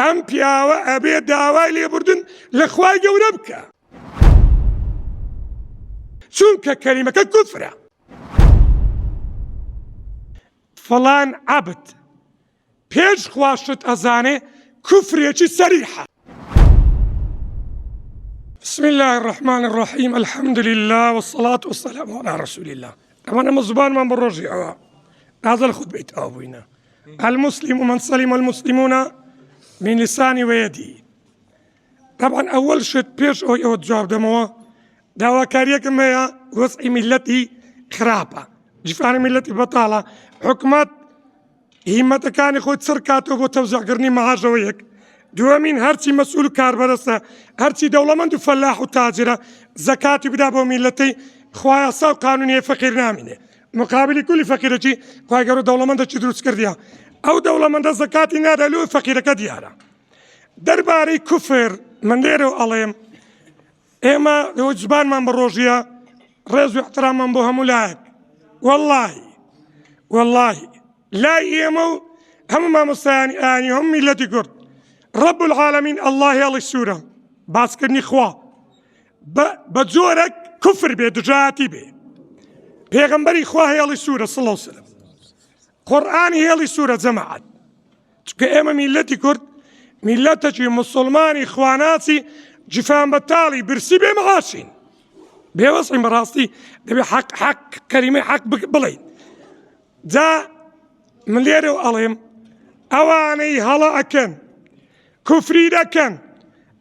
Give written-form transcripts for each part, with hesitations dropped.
ئەم پیاوە ئەبێ داوای لێبوردن لە خوای گەورە بکە، چونکە کەلیمەکە کوفرە. فڵان عەبد پێش خوا شت ئەزانێ کوفرێکی سەریحە. بسم الله الرحمن الرحيم الحمد لله والصلاة والسلام على رسول الله. أنا مزبان من بروجي هذا الخطبة أبوينا المسلم من سلم المسلمون من لساني ويدي. طبعا أول شيء بيش أو جواب دموا دعوة كاريك ما وضع ملتي خرابة، جفان ملتي بطالة، حكمت همت كان خود سركاته وتوزع قرني معاش ويك. دوامين هرچی مسئول کاربرسته، هرچی دولمند و فلاح و تاجره زکاتی بده با ملتی خواه اصاب قانونی فقیر نامینه مقابل کلی فقیره چی خواه گرو دولمند چی درست کردیا او دولمند زکاتی ناده لو فقیره کدیاره. درباره کفر من لیرو علیم اما لو جبان من بروجیا رز و احترام من بو همو لايق والله لا يمو هم ما مستاني آني هم ملتي كرد رب العالمين الله يالي السورة باسكرني خوا بجورك كفر بي دجاتي بي پیغمبري خوا يالي السورة صلى الله عليه وسلم قرآن يالي السورة جماعت چونك اما ملتي كرد ملتي مسلماني خواناتي جفان بتالي برسي بي معاشين بي وصعي براستي دبي حق كلمة حق بلين جا من ليرو عليهم اواني هلا اكن كفري دكن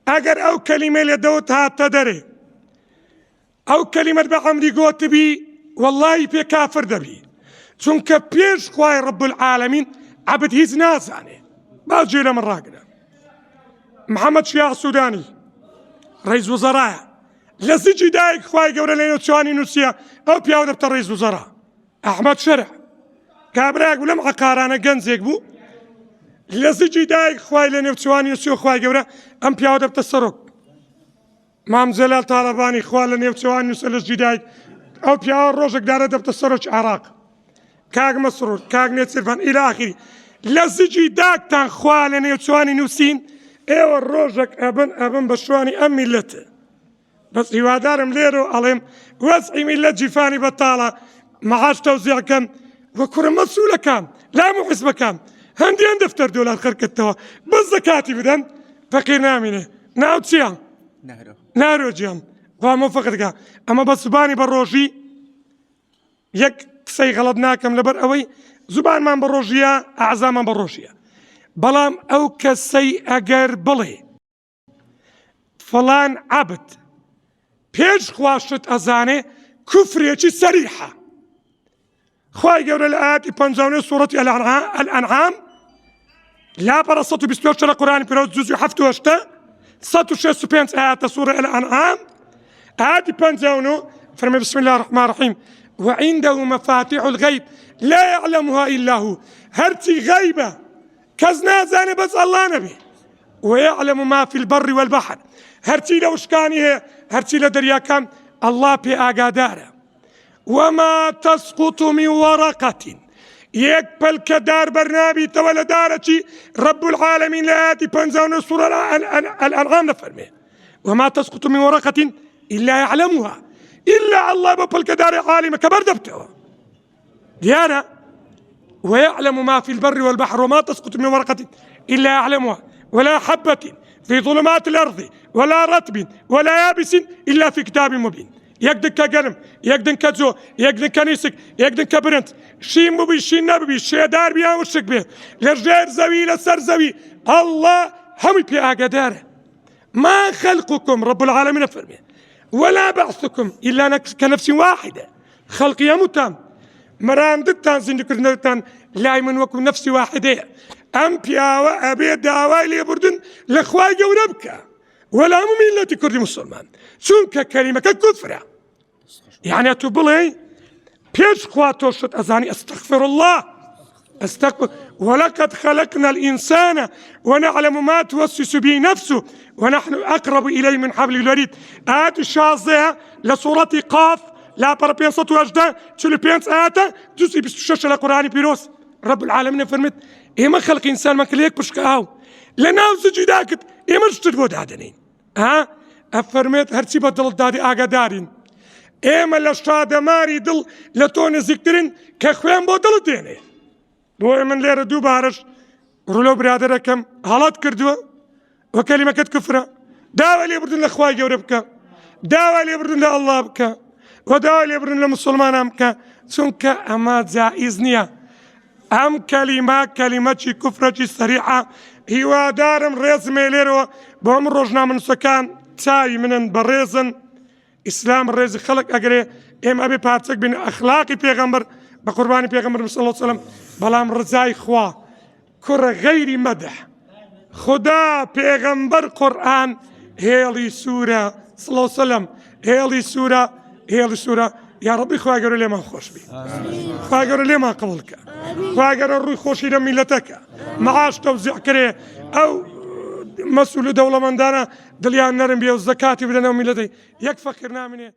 اگر او كلمة لدوت هاتا داري او كلمة بعمري قوت بي والله بي كافر دبي چونك بيش خواهي رب العالمين عبد هيز نازاني باجينا من راقنا محمد شياع سوداني رئيس وزراء لسيجي دايك خواهي قورا لينو تشواني نوسيا او بياو دبتا رئيس وزراء احمد شرع كابراك ولم عقارانا قنزيك بو لسيجي دايك خواهي لينو تشواني نوسيا خواهي قورا ام بياو دبتا السروك مام زلال طالباني خواهي لينو تشواني نوسيا لسيجي دايك او بياو الروجك دارا دبتا السروك عراق كاق مسرور كاق نيت سيرفان الى اخره لسيجي داك تان خواهي لينو تشواني نوسين ايو الروجك ابن بشواني ام ملته بس هوادارم ليرو عليهم وسعي ملة جفاني بطالة معاش توزيع كم وكرة مسؤولة كام لا محسبة كام هندي دفتر دولار خركتوا بالزكاة بدن فقير نامينه ناو تسيان نارو جيان فامو فقط كام اما بس زباني بروجي يك سي غلطناكم لبر اوي زبان من بروجيا اعزا من بروجيا بلام او كسي اگر بلي فلان عبد پیش خوا شت ئەزانێ کوفرێکی سەریحە. خوای گەورە لە ئاەتی 50 سوورەتی الأنعام لاپەڕە 128 لە قورآنی پیرۆز جوزی 78 165 ئاەتە سوورە الأنعام ئاەتی 50 فەرمێ بسم الله الرحمن الرحيم وعنده مفاتيح الغيب لا يعلمها إلا هو هەرچی غەیبە کەس نازانێ بەس ئەڵڵا نەبێ ويعلم ما في البر والبحر هرتي لو شكاني هي هرتي لدريا كان الله بي آقادارة وما تسقط من ورقة يقبل كدار برنامج تولى دارتي رب العالمين لآتي بنزون سورة الأنعام نفرمي وما تسقط من ورقة إلا يعلمها إلا الله بقبل كدار عالم كبر دبته ديانا ويعلم ما في البر والبحر وما تسقط من ورقة إلا يعلمها ولا حبة في ظلمات الأرض ولا رطب ولا يابس إلا في كتاب مبين. يقدن كقلم يقدن كزو يقدن كنيسك يقدن كبرنت شي مبي شي نبي شي دار بيا وشك به لرجال زوي لسر زوي الله هم بيا قداره ما خلقكم رب العالمين فرمي ولا بعثكم إلا كنفس واحدة خلق يموتان مران دتان زندكرنتان لا من وكم نفس واحدة ام پیاوە ئەبێ داوای لێبوردن لە خوای گەورە بکە وەلا هەموو میلەتی کوردی موسڵمان چونکە کەلیمەکە کوفرە یعنی تو بڵێ پێش خوا تۆ شت ئەزانی ئەستەغفر الله استغفر ولقد خلقنا الإنسان ونعلم ما توسوس به نفسه ونحن أقرب إليه من حبل الوريد. آيات الشاذة لسورة قاف لا بربين صوت وجده تشلي بينس آياته جزء بستشش القرآن بيروس رب العالمين فرمت إيه ما خلق إنسان ما كليك بشكاو لناو سجودا کرد ئێمە شتت بۆ دادەنین ئەفەرمێت هەرچی بە دڵت دادی ئاگادارین ئێمە لە شادەماری دڵ لە تۆ نزیکترین کە خوێن بۆ دڵت دێنێ بۆیە من لێرە دووبارش ڕوولۆ برادەرەکەم هەڵات کردووە وە کەلیمەکەت کفرە داوا لێبردن لە خوای گەورە بکە داوا لێبردن لە ئەڵڵا بکە و داوا لێبردن لە مسلمانان بکە چونکە ئەمە جائیز نییە ئەم کەلیمەی کوفرەی سەریعە هیوادارم ڕێزمێ لێرەوە بۆ ئەم ڕۆژنامەنووسەکان چاوی منن بەڕێزن ئیسلام ڕێزی خەڵک ئەگرێ ئێمە ئەبێ پارچەک بین ئەخلاقی پێغەمبەر بە قوربانی پێغەمبەر صلی الله علیه وسلم بەڵام ڕزای خوا کوڕە غەیری مەدح خدا پێغەمبەر قورئان هێڵی سوورە صلی الله علیه وسلم هێڵی سوورە یا ڕەبی خوا گەورە لێمان خۆش بی خوا گەورە لێمان قبوڵ کە خوا گەورە ڕووی خۆشی لە میلەتەکە مەعاش تەوزیع کرێ ئەو مەسئول و دەوڵەمەندانە دڵیان نەرم بێ و زەکاتی بدەنەوە میلەتەی یەک فەقیر نامێنێ